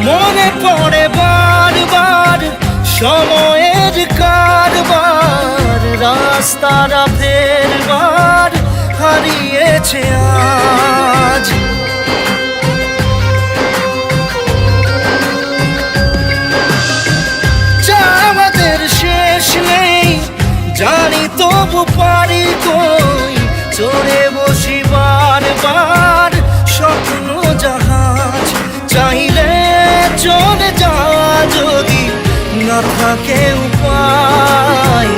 মনে পড়ে বারবার সময়ের কারবার, রাস্তাটা ফেরবার হারিয়েছে আজ। আমাদের শেষ নেই জানি, তবু পারি কই চড়ে বসি বারবার স্বপ্ন জাহাজ। চাইলে চলে যা যদি না থাকে উপায়,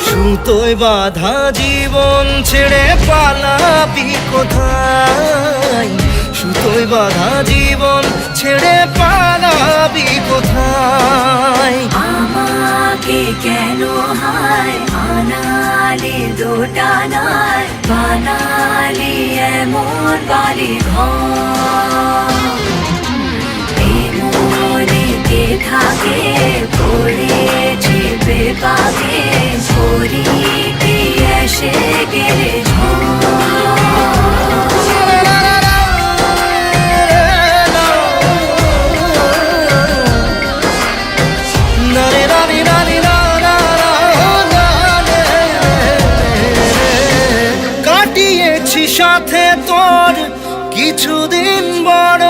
সুতোয় বাঁধা জীবন ছেড়ে পালাবি কোথায়? সুতোয় বাঁধা জীবন ছেড়ে পালাবি কোথায়? আমাকে কেন হায় আনালি দোটানায়, বানালি এমন বালি ঘর। মনেতে থাকে পড়েছে বেপাকে, শরীরে এসে গেলে কাটিয়েছি সাথে তোর কিছুদিন বড়